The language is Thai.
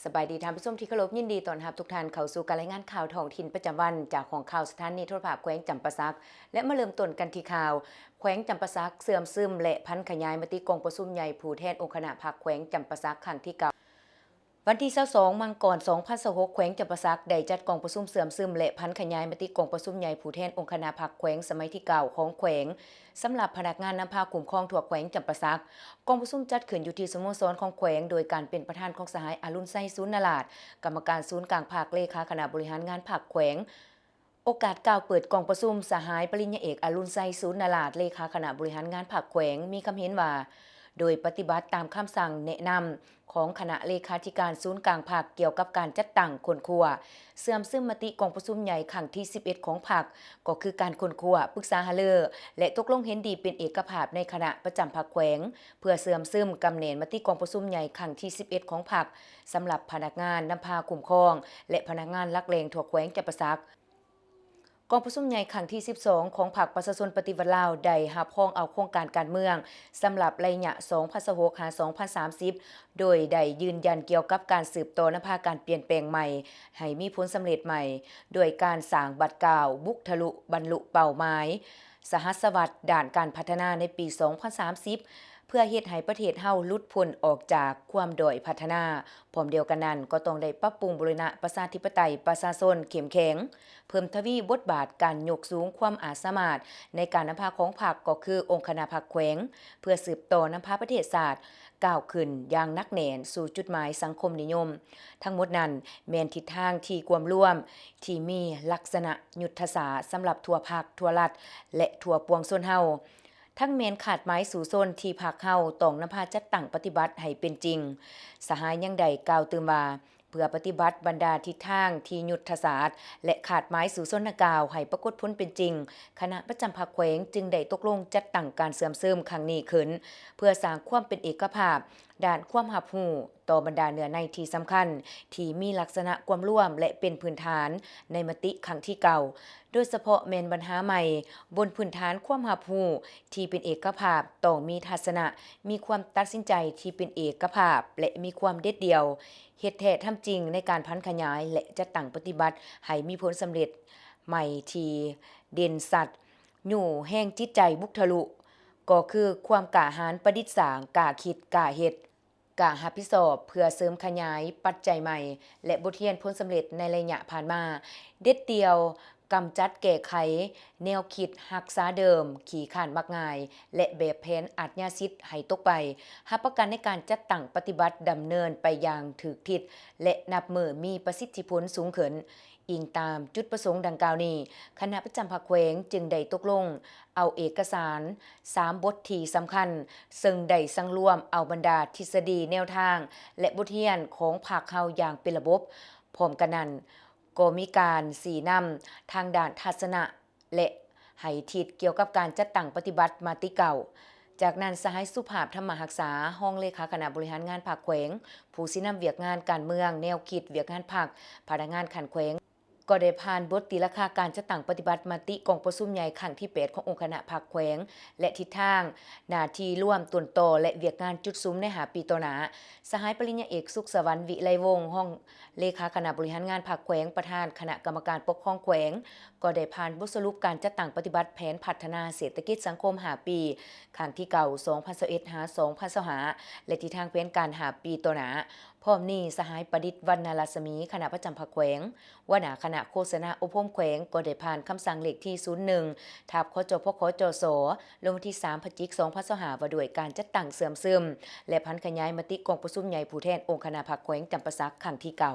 สบายดีท่านผู้ชมที่เคารพยินดีต้อนรับทุกท่านเข้าสู่การรายงานข่าวท้องถิ่นประจำวันจากของข่าวสถานีโทรทัศน์แขวงจำปาสักและมาเริ่มต้นกันที่ข่าวแขวงจำปาสักเสื่อมซึมและพันขยายมติกองประชุมใหญ่ผู้แทนองค์คณะพรรคแขวงจำปาสักครั้งที่เก้าวันที่22มังกร2026แขวงจำปาสักได้จัดกองประชุมเสื่อมซึมและพันขยายมติกองประชุมใหญ่ผู้แทนองค์คณะพรรคแขวงสมัยที่เก่าของแขวงสำหรับพนักงานนำพาคุ้มครองทั่วแขวงจำปาสักกองประชุมจัดขึ้นอยู่ที่สโมสรของแขวงโดยการเป็นประธานของสหายอรุณไซศูนย์นราดกรรมการศูนย์กลางภาคเลขาคณะบริหารงานภาคแขวงโอกาสกล่าวเปิดกองประชุมสหายปริญญาเอกอรุณไซศูนย์นราดเลขาคณะบริหารงานภาคแขวงมีคำเห็นว่าโดยปฏิบัติตามคำสั่งแนะนำของคณะเลขาธิการศูนย์กลางภาคเกี่ยวกับการจัดตั้งคนครัวเสื่อมซึมมติกองประชุมใหญ่ครั้งที่11ของพรรคก็คือการคนครัวปรึกษาหารือและตกลงเห็นดีเป็นเอกภาพในคณะประจำพรรคแขวงเพื่อเสื่อมซึมกำเนิดมติกองประชุมใหญ่ครั้งที่11ของพรรคสำหรับพนักงานนำพาคุ้มครองและพนักงานลักเลงทั่วแขวงจำปาสักกองประชุมใหญ่ครั้งที่12ของพรรคประชาชนปฏิวัติลาวได้รับรองเอาโครงการการเมืองสำหรับระยะ2026-2030โดยได้ยืนยันเกี่ยวกับการสืบต่อนำพาการเปลี่ยนแปลงใหม่ให้มีผลสำเร็จใหม่โดยการสร้างบัตรกาวบุกทะลุบรรลุเป้าหมายสหัสวรรษด้านการพัฒนาในปี2030เพื่อเฮ็ดให้ประเทศเฮาหลุดพ้นออกจากความด้อยพัฒนาพร้อมเดียวกันนั้นก็ต้องได้ปรับปรุงบูรณะประชาธิปไตยประชาชนเข้มแข็งเพิ่มทวีบทบาทการยกสูงความอาจสามารถในการนำพาของพรรคก็คือองค์คณะพรรคแขวงเพื่อสืบต่อนำพาประเทศชาติก้าวขึ้นอย่างหนักแน่นสู่จุดหมายสังคมนิยมทั้งหมดนั้นแม่นทิศทางที่ความร่วมที่มีลักษณะยุทธศาสตร์สำหรับทั่วภาคทั่วรัฐและทั่วปวงชนเฮาทั้งแมนขาดไม้สู่ซนที่ภาคเฮาต้องนำพาจัดตั้งปฏิบัติให้เป็นจริงสหายยังใดกล่าวตื่นว่าเพื่อปฏิบัติบรรดาทิศทางที่ยุทธศาสตร์และขาดไม้สู่ซนกล่าวให้ปรากฏผลเป็นจริงคณะประจำภาคแขวงจึงได้ตกลงจัดตั้งการเสื่อมซึมครั้งนี้ขึ้นเพื่อสร้างความเป็นเอกภาพด้านความรับรู้ต่อบรรดาเนื้อในที่สำคัญที่มีลักษณะความร่วมและเป็นพื้นฐานในมติครั้งที่เก่าโดยเฉพาะแมนปัญหาใหม่บนพื้นฐานความรับรู้ที่เป็นเอกภาพต้องมีทัศนะมีความตัดสินใจที่เป็นเอกภาพและมีความเด็ดเดี่ยวเฮ็ดแท้ทำจริงในการพันขยายและจัดตั้งปฏิบัติให้มีผลสำเร็จใหม่ที่เด่นสัตว์อยู่แห่งจิตใจบุกทะลุก็คือความกล้าหาญประดิษฐ์สร้างกล้าคิดกล้าเฮ็ดกล้ารับผิดชอบเพื่อเสริมขยายปัจจัยใหม่และบทเรียนผลสำเร็จในระยะผ่านมาเด็ดเดียวกำจัดแก้ไขแนวคิดรักษาเดิมขี่ข้านมักง่ายและแบบแผนอาชญาสิทธิ์ให้ตกไปรับประกันในการจัดตั้งปฏิบัติดำเนินไปอย่างถูกทิศและนับมือมีประสิทธิผลสูงขึ้นอิงตามจุดประสงค์ดังกล่าวนี้คณะประจำภาคแขวงจึงได้ตกลงเอาเอกสาร3บทที่สำคัญซึ่งได้สังรวมเอาบรรดาทฤษฎีแนวทางและบทเรียนของภาคเฮาอย่างเป็นระบบพร้อมกันนั้นก็มีการสีนำทางด้านทัศนะและให้ทิศเกี่ยวกับการจัดตั้งปฏิบัติมาติเก่าจากนั้นสหายสุภาพธรรมรักษาห้องเลขาคณะบริหารงานภาคแขวงผู้สินำเวียกงานการเมืองแนวคิดเวียกงานภาคพนักงานขันแขวงก็ได้ผ่านบทตีราคาการจัดตั้งปฏิบัติมติกองประชุมใหญ่ครั้งที่8ขององค์คณะภาคแขวงและทิศทางหน้าที่ร่วมต้นต่อและเวียกงานจุดซุ้มใน5ปีต่อหน้าสหายปริญญาเอกสุขสวรรค์วิไลวงศ์ห้องเลขาคณะบริหารงานภาคแขวงประธานคณะกรรมการปกครองแขวงก็ได้ผ่านบทสรุปการจัดตั้งปฏิบัติแผนพัฒนาเศรษฐกิจสังคม5ปีครั้งที่เก่า2021-2025และทิศทางแผนการ5ปีต่อหน้าพร้อมนี้สหายประดิษฐ์วรรณรัศมีคณะประจำภาคแขวงหัวหน้าคณะโฆษณาอบรมแขวงก็ได้ผ่านคำสั่งเลขที่01ทับขจพคจสลงวันที่3พฤศจิกายน2025ว่าด้วยการจัดตั้งเสื่อมซึมและพันขยายมติกองประชุมใหญ่ผู้แทนองค์คณะภาคแขวงจำปาสักครั้งที่เก่า